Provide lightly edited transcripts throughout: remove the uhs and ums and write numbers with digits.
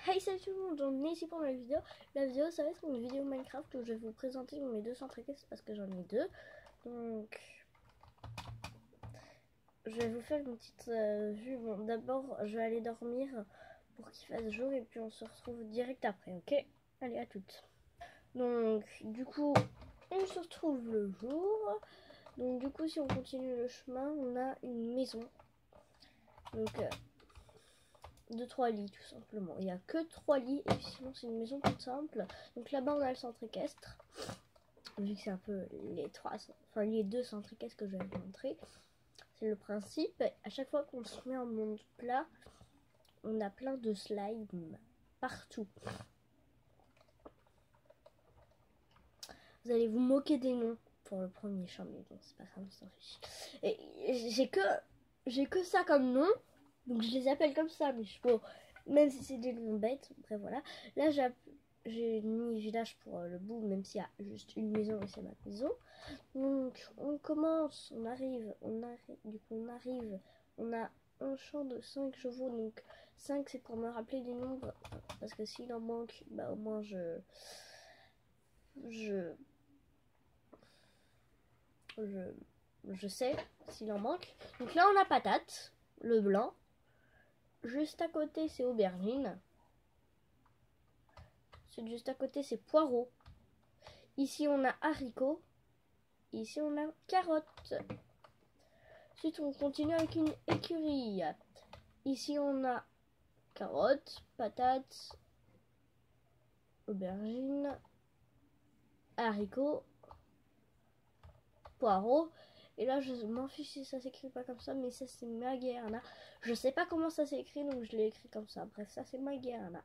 Hey salut tout le monde, on est ici pour la vidéo. La vidéo ça va être une vidéo Minecraft où je vais vous présenter mes 200 triquets parce que j'en ai deux. Donc je vais vous faire une petite vue. Bon, d'abord je vais aller dormir pour qu'il fasse jour et puis on se retrouve direct après, ok? Allez, à toutes. Donc du coup on se retrouve le jour. Donc du coup si on continue le chemin, on a une maison. Donc de 3 lits tout simplement. Il n'y a que 3 lits et sinon c'est une maison toute simple. Donc là-bas on a le centre équestre. Vu que c'est un peu les deux centres équestres que je vais vous montrer. C'est le principe. À chaque fois qu'on se met en monde plat, on a plein de slime partout. Vous allez vous moquer des noms pour le premier champ, mais bon c'est pas grave, on s'en fiche. Et j'ai que ça comme nom. Donc je les appelle comme ça, mais bon, même si c'est des noms bêtes, après voilà. Là j'ai mis village pour le bout, même s'il y a juste une maison et c'est ma maison. Donc on commence, on arrive, du coup on arrive, on a un champ de 5 chevaux, donc 5 c'est pour me rappeler des nombres, parce que s'il en manque, bah au moins je sais s'il en manque. Donc là on a patate, le blanc. Juste à côté, c'est aubergine. Juste à côté, c'est poireau. Ici, on a haricots. Ici, on a carottes. Ensuite, on continue avec une écurie. Ici, on a carottes, patates, aubergine, haricots, poireaux. Et là, je m'en fiche si ça s'écrit pas comme ça, mais ça, c'est Magearna. Je sais pas comment ça s'écrit, donc je l'ai écrit comme ça. Bref, ça, c'est Magearna.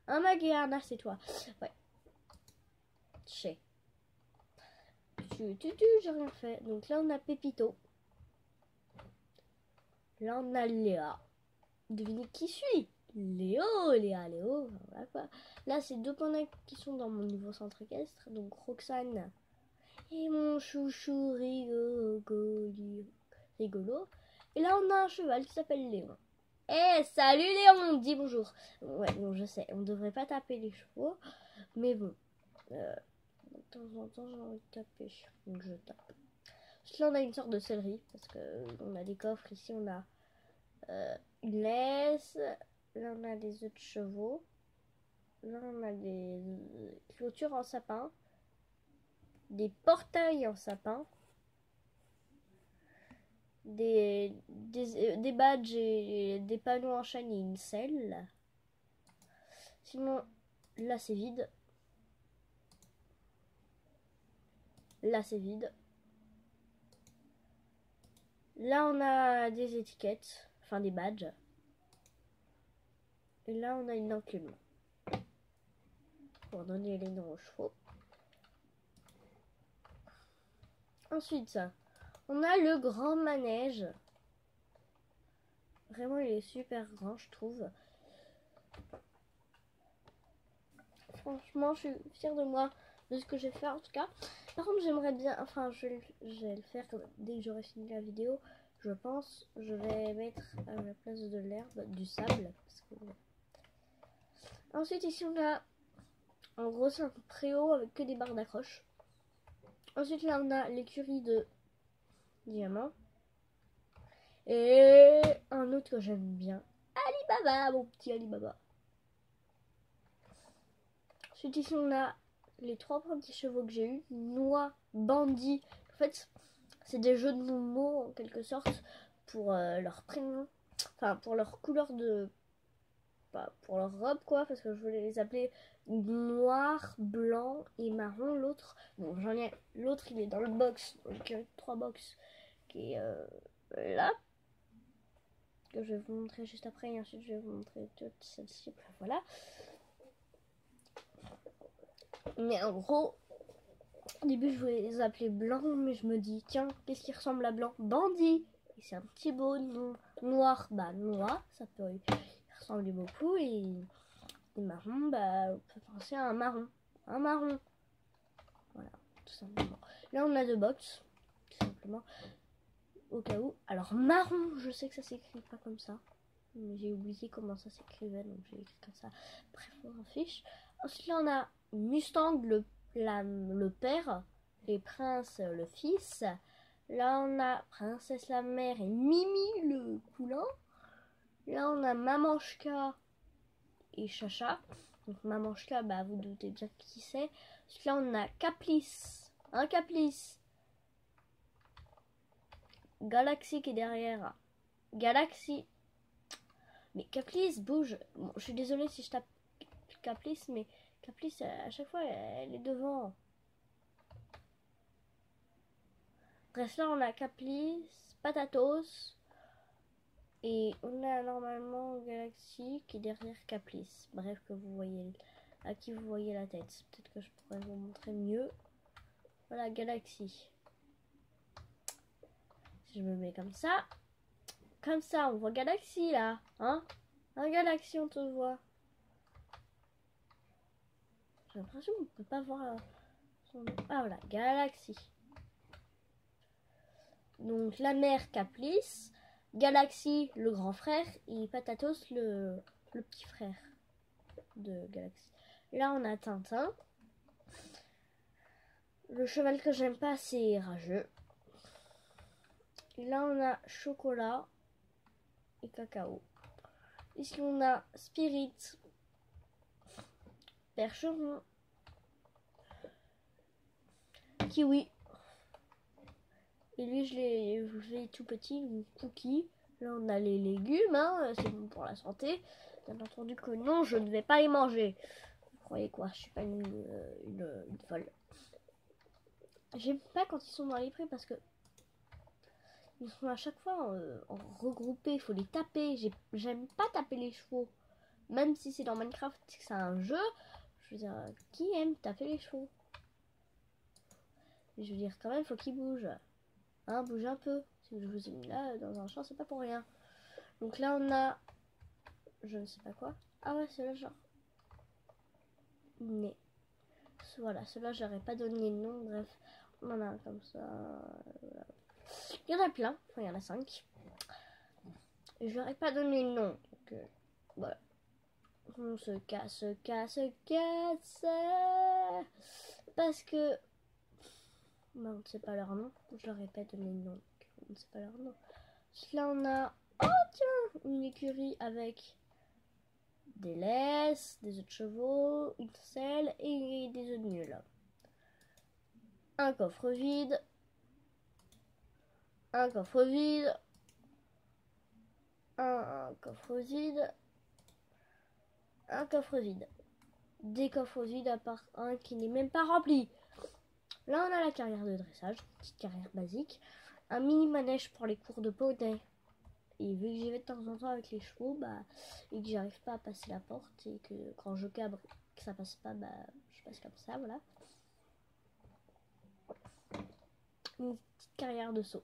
Un Magearna, c'est toi. Ouais. J'ai rien fait. Donc là, on a Pépito. Là, on a Léa. Devinez qui suis? Léo. Voilà quoi. Là, c'est deux pandas qui sont dans mon nouveau centre équestre. Donc, Roxane et mon chouchou rigolo. Et là, on a un cheval qui s'appelle Léon. Eh, salut Léon, dis bonjour. Ouais, bon, je sais, on devrait pas taper les chevaux. Mais bon, de temps en temps, j'ai envie de taper. Donc, je tape. Là, on a une sorte de céleri parce que on a des coffres. Ici, on a une laisse. Là, on a des œufs de chevaux. Là, on a des clôtures en sapin. Des portails en sapin. Des badges et des panneaux en chêne et une selle. Sinon, là, c'est vide. Là, c'est vide. Là, on a des étiquettes. Enfin, des badges. Et là, on a une enclume. Pour donner les noms aux chevaux. Ensuite, on a le grand manège. Vraiment, il est super grand, je trouve. Franchement, je suis fière de moi, de ce que j'ai fait en tout cas. Par contre, j'aimerais bien, enfin, je vais le faire dès que j'aurai fini la vidéo. Je pense, je vais mettre à la place de l'herbe, du sable. Parce que... Ensuite, ici, on a, en gros, c'est un préau avec que des barres d'accroche. Ensuite, là, on a l'écurie de diamant. Et un autre que j'aime bien. Alibaba, mon petit Alibaba. Ensuite, ici, on a les 3 petits chevaux que j'ai eu. Noix, bandit. En fait, c'est des jeux de mots, en quelque sorte, pour leur prénom. Enfin, pour leur couleur de... Pas pour leur robe, quoi, parce que je voulais les appeler noir, blanc et marron. L'autre, bon, j'en ai... L'autre, il est dans le box. Donc, il y a 3 box qui est là. Que je vais vous montrer juste après. Et ensuite, je vais vous montrer toutes celles-ci. Voilà. Mais en gros, au début, je voulais les appeler blanc, mais je me dis, tiens, qu'est-ce qui ressemble à blanc? Bandit. Et c'est un petit beau nom. Noir, bah noir, ça peut ressembler beaucoup. Et marron, bah on peut penser à un marron. Un marron. Voilà, tout simplement. Là, on a 2 box, tout simplement. Au cas où. Alors, marron, je sais que ça s'écrit pas comme ça. Mais j'ai oublié comment ça s'écrivait, donc j'ai écrit comme ça. Bref, on s'en fiche. Ensuite, là, on a Mustang, le père, et Prince, le fils. Là, on a Princesse la mère et Mimi, le poulain. Là, on a Mamanchka et Chacha. Donc, Mamanchka, bah, vous doutez bien qui c'est. Ensuite, là, on a Caplice. Un Caplice. Galaxy qui est derrière. Galaxy. Mais Caplice, bouge. Bon, je suis désolée si je tape Caplice, mais Caplice, à chaque fois, elle est devant. Bref, là, on a Caplice, Patatos. Et on a normalement Galaxy qui est derrière Caplice. Bref, que vous voyez, à qui vous voyez la tête. Peut-être que je pourrais vous montrer mieux. Voilà, Galaxy. Si je me mets comme ça, on voit Galaxy là. Hein? Un Galaxy, on te voit. J'ai l'impression qu'on ne peut pas voir son nom. Ah voilà, Galaxy. Donc la mère Caplice, Galaxy le grand frère et Patatos le petit frère de Galaxy. Là on a Tintin. Le cheval que j'aime pas c'est Rageux. Là on a Chocolat et Cacao. Ici on a Spirit, Percheron, Kiwi. Et lui, je l'ai fait tout petit, Cookie. Là, on a les légumes, hein, c'est bon pour la santé. Bien entendu que non, je ne vais pas les manger. Vous croyez quoi? Je suis pas une folle. J'aime pas quand ils sont dans les prés parce que ils sont à chaque fois regroupés. Il faut les taper. J'aime pas taper les chevaux. Même si c'est dans Minecraft, c'est un jeu. Je veux dire, qui aime taper les chevaux? Je veux dire, quand même, il faut qu'ils bougent. Hein, bouge un peu. Si je vous ai mis là dans un champ, c'est pas pour rien. Donc là, on a. Je ne sais pas quoi. Ah ouais, c'est là, genre. Né. Voilà, ceux-là, j'aurais pas donné le nom. Bref, on en a un comme ça. Voilà. Il y en a plein. Enfin, il y en a 5. Et je n'aurais pas donné le nom. Donc, voilà. On se casse. Parce que. Bah, on ne sait pas leur nom. Je leur ai pas donné le nom. On ne sait pas leur nom. Là, on a. Oh, tiens! Une écurie avec des laisses, des œufs de chevaux, une selle et des œufs de mule. Un coffre vide. Un coffre vide. Un coffre vide. Un coffre vide. Des coffres vides à part un qui n'est même pas rempli. Là, on a la carrière de dressage, petite carrière basique. Un mini manège pour les cours de poney. Et vu que j'y vais de temps en temps avec les chevaux, bah, et que j'arrive pas à passer la porte, et que quand je cabre, que ça passe pas, bah, je passe comme ça, voilà. Une petite carrière de saut.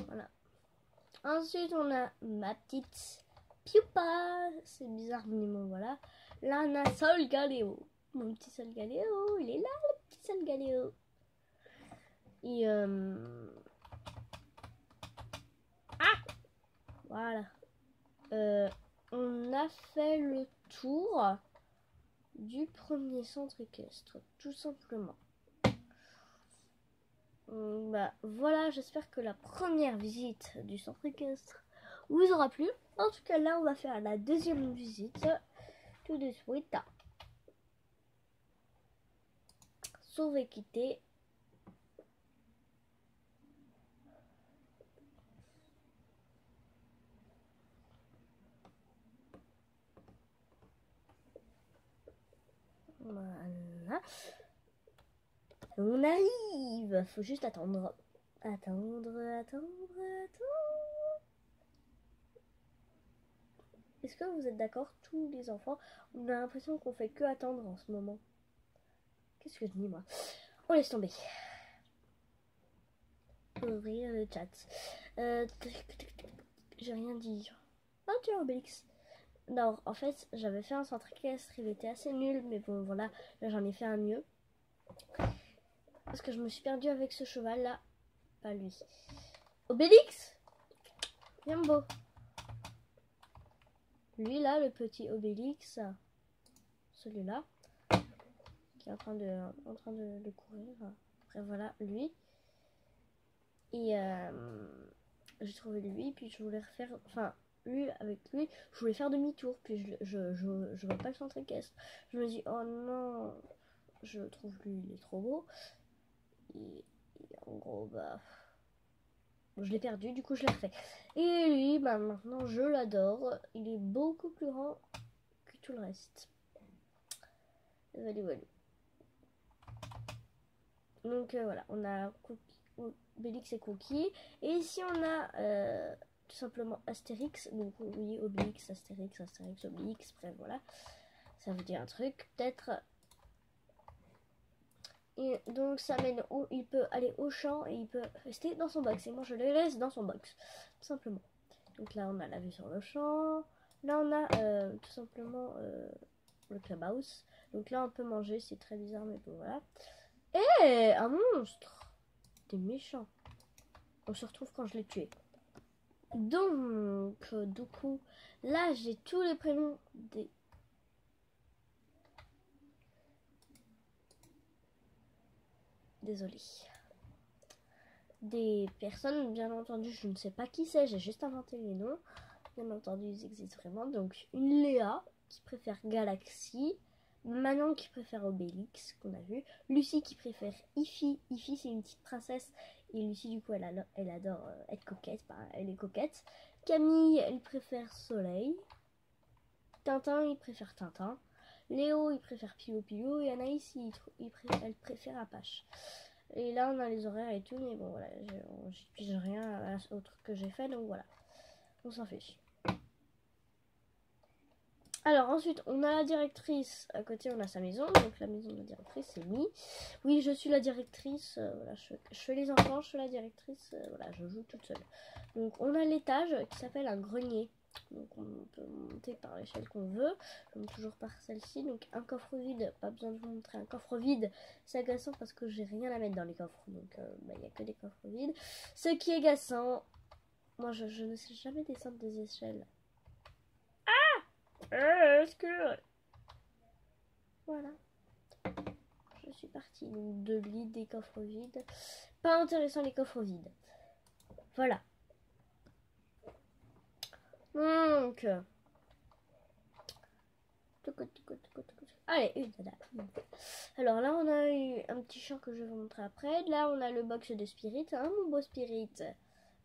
Voilà. Ensuite, on a ma petite Piupa. C'est bizarre, mais bon, voilà. Là, on a Solgaleo. Mon petit Solgaleo, il est là, le petit Solgaleo. Et voilà. On a fait le tour du premier centre équestre, tout simplement. Bah voilà, j'espère que la première visite du centre équestre vous aura plu. En tout cas, là, on va faire la deuxième visite tout de suite. Sauve équité. Voilà. On arrive. Faut juste attendre. Attendre. Est-ce que vous êtes d'accord, tous les enfants? On a l'impression qu'on fait que attendre en ce moment. Qu'est-ce que je dis, moi? On laisse tomber. Ouvrir le chat. J'ai rien dit. Oh, tu as Obélix. Non, en fait, j'avais fait un centre équestre, il était assez nul, mais bon, voilà, là j'en ai fait un mieux. Parce que je me suis perdue avec ce cheval là. Pas lui. Obélix! Viens beau. lui là, le petit Obélix, celui-là, qui est en train de courir. Après voilà, lui. Et j'ai trouvé lui, puis je voulais refaire, enfin lui, avec lui, je voulais faire demi-tour, puis je vois pas le centre équestre. Je me dis, oh non, je trouve lui, il est trop beau. Et en gros, bah, je l'ai perdu, du coup je l'ai refait. Et lui, bah maintenant je l'adore, il est beaucoup plus grand que tout le reste. Voilà, voilà. Donc voilà, on a Obélix et Cookie. Et ici on a tout simplement Astérix. Donc oui, Obélix, Astérix, Astérix, Obélix. Bref, voilà. Ça veut dire un truc, peut-être. Et donc ça mène où il peut aller au champ et il peut rester dans son box. Et moi je le laisse dans son box, tout simplement. Donc là on a la vue sur le champ. Là on a tout simplement le clubhouse. Donc là on peut manger, c'est très bizarre mais bon voilà. Et un monstre. T'es méchant. On se retrouve quand je l'ai tué. Donc, du coup, là, j'ai tous les prénoms des... Désolée. Des personnes, bien entendu, je ne sais pas qui c'est, j'ai juste inventé les noms. Bien entendu, ils existent vraiment. Donc, une Léa qui préfère Galaxy. Manon qui préfère Obélix, qu'on a vu. Lucie qui préfère Ify. Ify, c'est une petite princesse. Et Lucie, du coup, elle adore être coquette. Elle est coquette. Camille, elle préfère Soleil. Tintin, il préfère Tintin. Léo, il préfère Pio Pio. Et Anaïs, elle préfère Apache. Et là, on a les horaires et tout. Mais bon, voilà, j'y pige rien au truc que j'ai fait. Donc voilà, on s'en fiche. Alors ensuite, on a la directrice. À côté, on a sa maison. Donc la maison de la directrice, c'est Mi. Oui, je suis la directrice. Voilà, je fais les enfants, je suis la directrice. Voilà, je joue toute seule. Donc on a l'étage qui s'appelle un grenier. Donc on peut monter par l'échelle qu'on veut. Je monte toujours par celle-ci. Donc un coffre vide. Pas besoin de vous montrer un coffre vide. C'est agaçant parce que j'ai rien à mettre dans les coffres. Donc il n'y a que des coffres vides. Ce qui est agaçant. Moi, je ne sais jamais descendre des échelles. Est-ce que... Voilà. Je suis partie donc de l'île des coffres vides. Pas intéressant les coffres vides. Voilà. Donc... Allez, une. Alors là, on a eu un petit champ que je vais vous montrer après. Là, on a le box de Spirit. Hein, mon beau Spirit.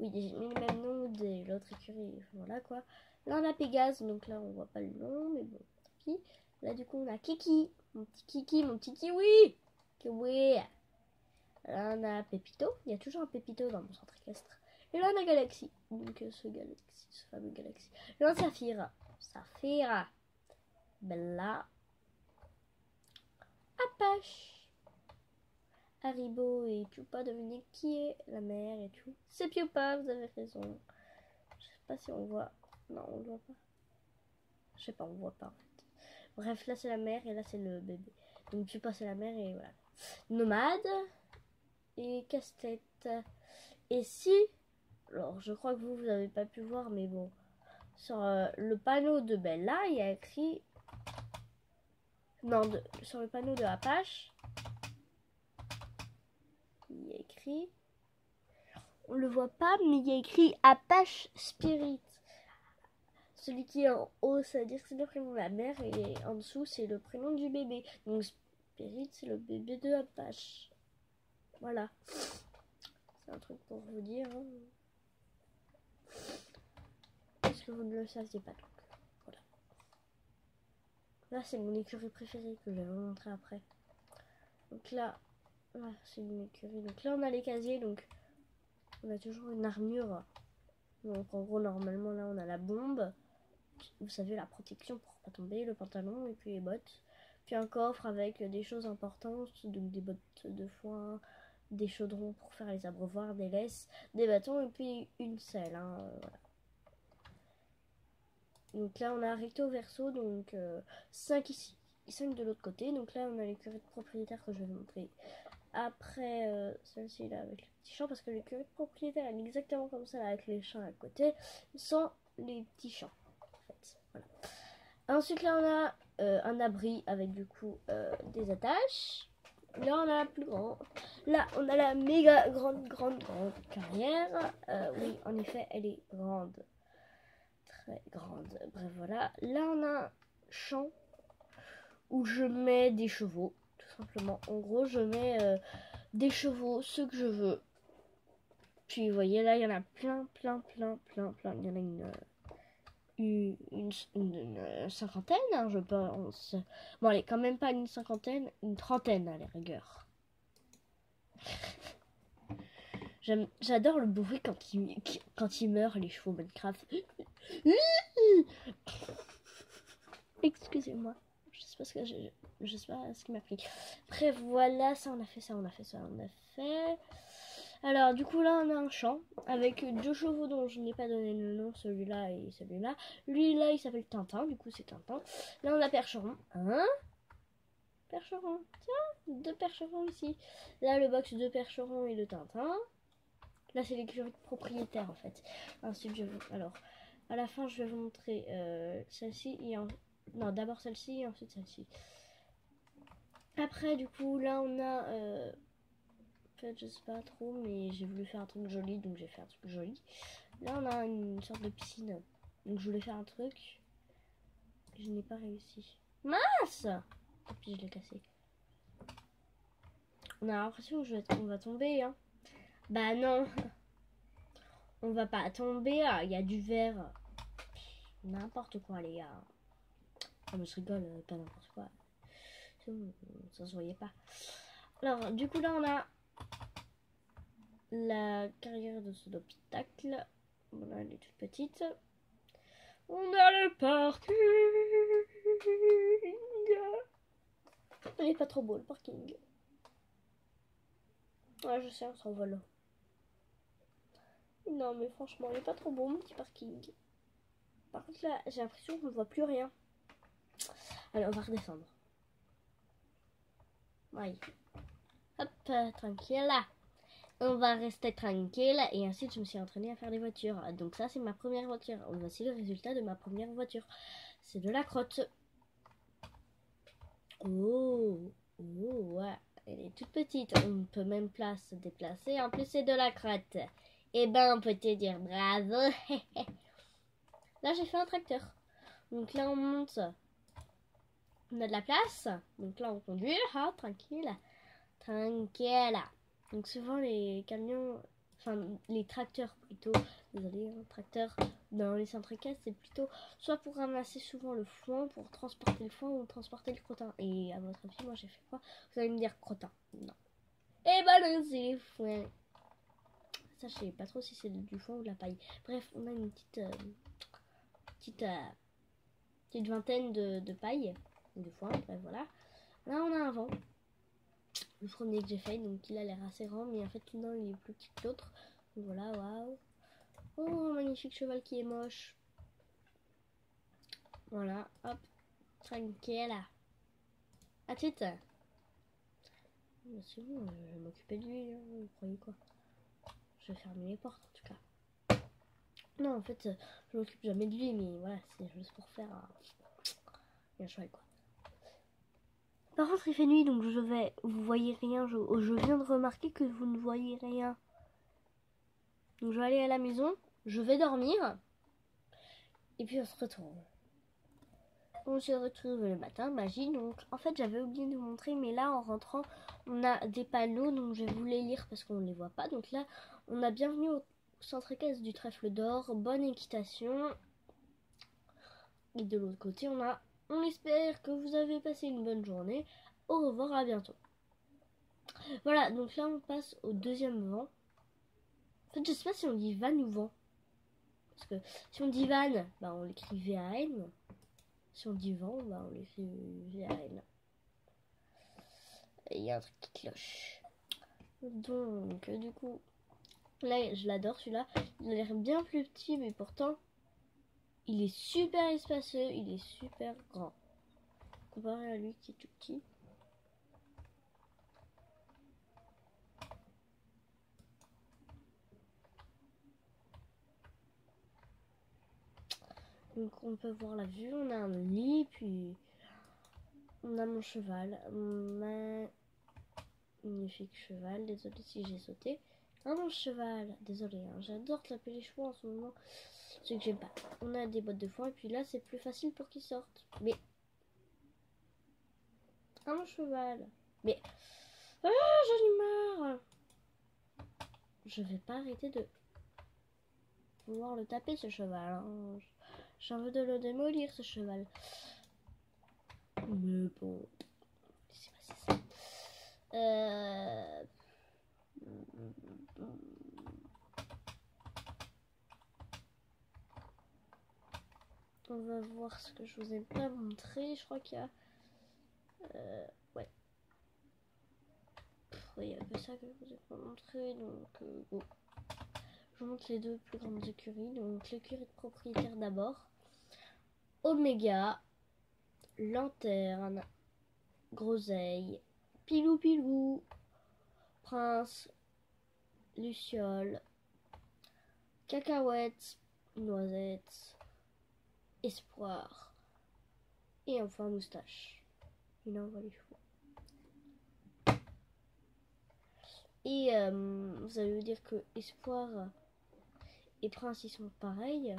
Oui, j'ai mis le même nom de l'autre écurie. Voilà quoi. Là, on a Pégase. Donc là, on voit pas le nom. Mais bon, tant pis. Là, du coup, on a Kiki. Mon petit Kiki, mon petit Kiwi. Kiwi. Là, on a Pépito. Il y a toujours un Pépito dans mon centre équestre. Et là, on a Galaxy. Donc, ce fameux Galaxy. Là, on a Saphir. Saphir. Bella. Apache. Haribo et Pupa, devinez qui est la mère et tout. C'est Pupa, vous avez raison. Je sais pas si on voit. Non, on voit pas. Je sais pas, on voit pas en fait. Bref, là c'est la mère et là c'est le bébé. Donc Pupa c'est la mère et voilà. Nomade et casse-tête. Et si, alors je crois que vous avez pas pu voir, mais bon, sur le panneau de Bella, il y a écrit, non, sur le panneau de Apache, il y a écrit, on le voit pas, mais il y a écrit Apache Spirit. Celui qui est en haut, ça veut dire que c'est le prénom de la mère, et en dessous, c'est le prénom du bébé. Donc Spirit, c'est le bébé de Apache. Voilà. C'est un truc pour vous dire. Hein. Parce que vous ne le saviez pas. Donc voilà. Là, c'est mon écurie préférée que je vais vous montrer après. Donc là c'est une écurie. Donc là, on a les casiers. Donc on a toujours une armure. Donc en gros, normalement, là, on a la bombe. Vous savez, la protection pour pas tomber, le pantalon et puis les bottes. Puis un coffre avec des choses importantes, donc des bottes de foin, des chaudrons pour faire les abreuvoirs, des laisses, des bâtons et puis une selle. Hein, voilà. Donc là on a recto verso, donc 5 ici, 5 de l'autre côté. Donc là on a l'écurie de propriétaire que je vais vous montrer après celle-ci là avec les petits champs, parce que l'écurie de propriétaire elle est exactement comme ça là, avec les champs à côté, sans les petits champs en fait. Voilà. Ensuite là on a un abri avec du coup des attaches. Là on a la plus grande. Là on a la méga grande carrière. Oui en effet elle est grande. Très grande. Bref voilà. Là on a un champ où je mets des chevaux. Tout simplement. En gros je mets des chevaux, ceux que je veux. Puis vous voyez là il y en a plein. Il y en a une cinquantaine, hein, je pense. Bon, allez, quand même pas une cinquantaine, une trentaine à la rigueur. J'adore le bruit quand ils meurent, les chevaux Minecraft. Excusez-moi. Je sais pas ce qui m'a pris. Bref, voilà, ça on a fait. Alors, du coup, là, on a un champ avec deux chevaux dont je n'ai pas donné le nom, celui-là et celui-là. Lui, là, il s'appelle Tintin, du coup, c'est Tintin. Là, on a Percheron. Hein? Percheron. Tiens, deux Percherons ici. Là, le box de Percheron et de Tintin. Là, c'est l'écurie propriétaire, en fait. Ensuite, alors, à la fin, je vais vous montrer celle-ci et non, d'abord celle-ci et ensuite celle-ci. Après, du coup, là, on a... En fait, je sais pas trop, mais j'ai voulu faire un truc joli, donc j'ai fait un truc joli. Là, on a une sorte de piscine. Donc, je voulais faire un truc. Je n'ai pas réussi. Mince! Et puis, je l'ai cassé. On a l'impression qu'on va tomber, hein. Bah non. On va pas tomber, hein. Il y a du verre. N'importe quoi, les gars. Ah, mais je rigole, pas n'importe quoi. Ça se voyait pas. Alors, du coup, là, on a la carrière de ce obstacle. Voilà, elle est toute petite. On a le parking. Il est pas trop beau le parking. Ouais, je sais, on s'envole. Non, mais franchement, il est pas trop beau mon petit parking. Par contre, là, j'ai l'impression qu'on ne voit plus rien. Allez, on va redescendre. Oui. Hop, tranquille là. On va rester tranquille. Et ensuite, je me suis entraînée à faire des voitures. Donc ça, c'est ma première voiture. Voici le résultat de ma première voiture. C'est de la crotte. Oh, ouais. Elle est toute petite. On peut même pas se déplacer. En plus, c'est de la crotte. Eh ben, on peut te dire bravo. Là, j'ai fait un tracteur. Donc là, on monte. On a de la place. Donc là, on conduit. Ah, tranquille. Tranquille. Donc souvent, les camions... Enfin, les tracteurs plutôt. Désolé, un tracteur dans les centres équestres, c'est plutôt soit pour ramasser souvent le foin, pour transporter le foin ou transporter le crottin. Et à votre avis, moi, j'ai fait quoi? Vous allez me dire crottin. Non. Et bah non, c'est le foin. Ça, je sais pas trop si c'est du foin ou de la paille. Bref, on a une petite vingtaine de paille, de foin, bref, voilà. Là, on a un vent. Le premier que j'ai fait, donc il a l'air assez grand, mais en fait, non, il est plus petit que l'autre. Donc voilà, waouh. Oh, magnifique cheval qui est moche. Voilà, hop, tranquille. À tout. C'est bon, je vais m'occuper de lui, hein. Vous croyez quoi? Je vais fermer les portes, en tout cas. Non, en fait, je m'occupe jamais de lui, mais voilà, c'est juste pour faire un cheval, quoi. Par contre, il fait nuit, donc vous voyez rien. Je viens de remarquer que vous ne voyez rien. Donc je vais aller à la maison, je vais dormir, et puis on se retrouve. On se retrouve le matin, magie. Donc en fait, j'avais oublié de vous montrer, mais là, en rentrant, on a des panneaux, donc je vais vous les lire parce qu'on ne les voit pas. Donc là, on a bienvenue au centre équestre du Trèfle d'Or, bonne équitation. Et de l'autre côté, on espère que vous avez passé une bonne journée. Au revoir, à bientôt. Voilà, donc là on passe au deuxième vent. En fait, je sais pas si on dit van ou vent. Parce que si on dit van, bah on l'écrit V-A-N. Si on dit vent, bah on l'écrit V-A-N. Et il y a un truc qui cloche. Donc, du coup, là je l'adore celui-là. Il a l'air bien plus petit, mais pourtant, il est super espacieux, il est super grand. Comparé à lui qui est tout petit. Donc on peut voir la vue, on a un lit, puis on a mon cheval, mon magnifique cheval. Désolée si j'ai sauté. Ah mon cheval, désolée, hein, j'adore taper les chevaux en ce moment, ce que j'aime pas. On a des bottes de foin et puis là c'est plus facile pour qu'ils sortent. Mais ah mon cheval, mais ah j'en ai marre. Je vais pas arrêter de vouloir le taper ce cheval. Hein. J'ai envie de le démolir ce cheval. Mais bon, c'est pas ça. On va voir ce que je vous ai pas montré. Je crois qu'il y a... ouais. Il y a que ça que je vous ai pas montré. Donc, bon. Je vous montre les deux plus grandes écuries. Donc, l'écurie de propriétaire d'abord. Oméga, Lanterne, Groseille, Pilou Pilou, Prince, Luciole, Cacahuète, Noisette, Espoir et enfin Moustache. Et là on voit les chevaux. Et vous allez vous dire que Espoir et Prince ils sont pareils.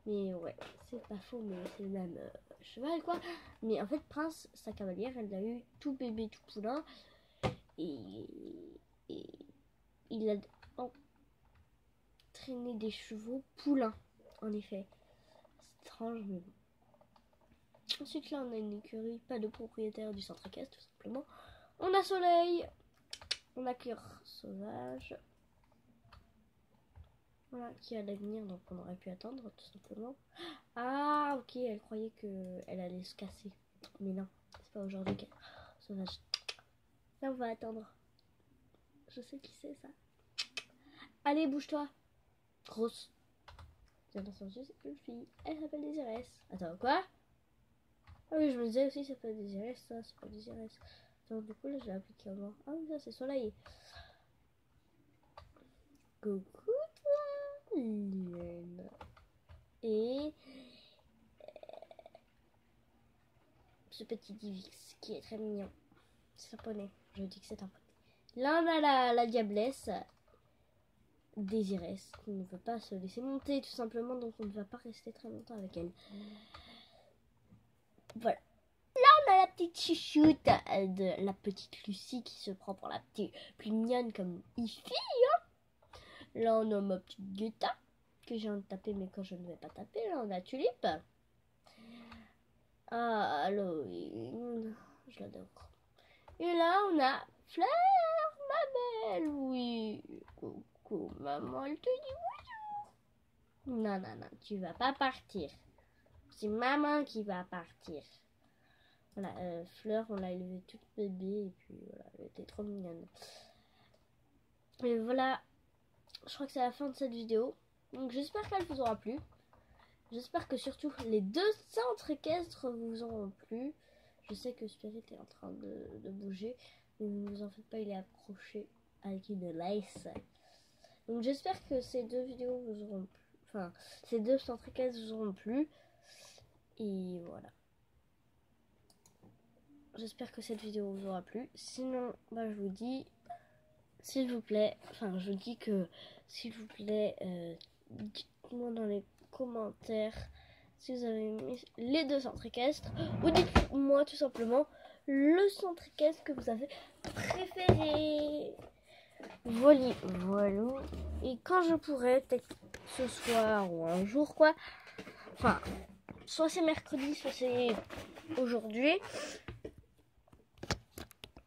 Mais ouais, c'est pas faux, mais c'est le même cheval quoi. Mais en fait Prince, sa cavalière, elle l'a eu tout bébé, tout poulain. Et il a entraîné des chevaux poulains, en effet. C'est étrange, mais bon. Ensuite, là, on a une écurie, pas de propriétaire du centre équestre, tout simplement. On a Soleil, on a Cœur Sauvage. Voilà, qui allait venir, donc on aurait pu attendre, tout simplement. Ah, ok, elle croyait qu'elle allait se casser. Mais non, c'est pas aujourd'hui qu'elle... Sauvage. Là, on va attendre. Je sais qui c'est, ça. Allez, bouge-toi. Grosse. Bien entendu, c'est une fille. Elle s'appelle Désirès. Attends, quoi? Ah oui, je me disais aussi, ça s'appelle Désirès, ça, c'est pas Désirès. Donc, du coup, là, je l'ai appliqué comment? Ah oui, ça, c'est Soleil. Coucou, toi, Lune. Et... ce petit Divix, qui est très mignon. C'est un poney. Je dis que c'est un poney. Là, on a la diablesse. Désirès, qui ne veut pas se laisser monter tout simplement, donc on ne va pas rester très longtemps avec elle. Voilà. Là on a la petite chouchoute de la petite Lucie qui se prend pour la petite plus mignonne comme Ifi. Hein. Là on a ma petite Guetta que j'ai envie de taper mais quand je ne vais pas taper. Là on a Tulipe. Ah Halloween, je l'adore. Et là on a Fleur, ma belle, oui. Coucou maman, elle te dit bonjour. Non, non, non, tu vas pas partir. C'est maman qui va partir. Voilà, Fleur, on l'a élevée toute bébé et puis voilà, elle était trop mignonne. Et voilà, je crois que c'est la fin de cette vidéo. Donc j'espère qu'elle vous aura plu. J'espère que surtout les deux centres équestres vous auront plu. Je sais que Spirit est en train de bouger, mais ne vous en faites pas, il est accroché avec une laisse. Donc j'espère que ces deux vidéos vous auront plu. Enfin, ces deux centres équestres vous auront plu. Et voilà. J'espère que cette vidéo vous aura plu. Sinon, bah, je vous dis, s'il vous plaît, enfin, je dis que, s'il vous plaît, dites-moi dans les commentaires si vous avez mis les deux centres équestres, ou dites-moi tout simplement le centre équestre que vous avez préféré. Voilà, voilà. Et quand je pourrai, peut-être ce soir ou un jour, quoi. Enfin, soit c'est mercredi, soit c'est aujourd'hui.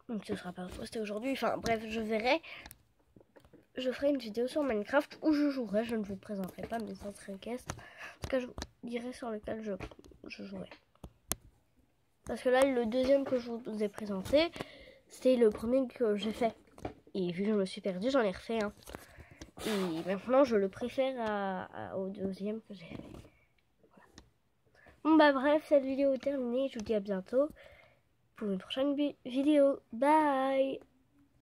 Donc ce sera pas posté aujourd'hui. Enfin bref, je verrai. Je ferai une vidéo sur Minecraft où je jouerai. Je ne vous présenterai pas mes centres équestres. En tout cas, je vous dirai sur lequel je jouerai. Parce que là, le deuxième que je vous ai présenté, c'est le premier que j'ai fait. Et vu que je me suis perdue, j'en ai refait un. Et maintenant, je le préfère au deuxième que j'ai fait. Voilà. Bon bah bref, cette vidéo est terminée. Je vous dis à bientôt pour une prochaine vidéo. Bye!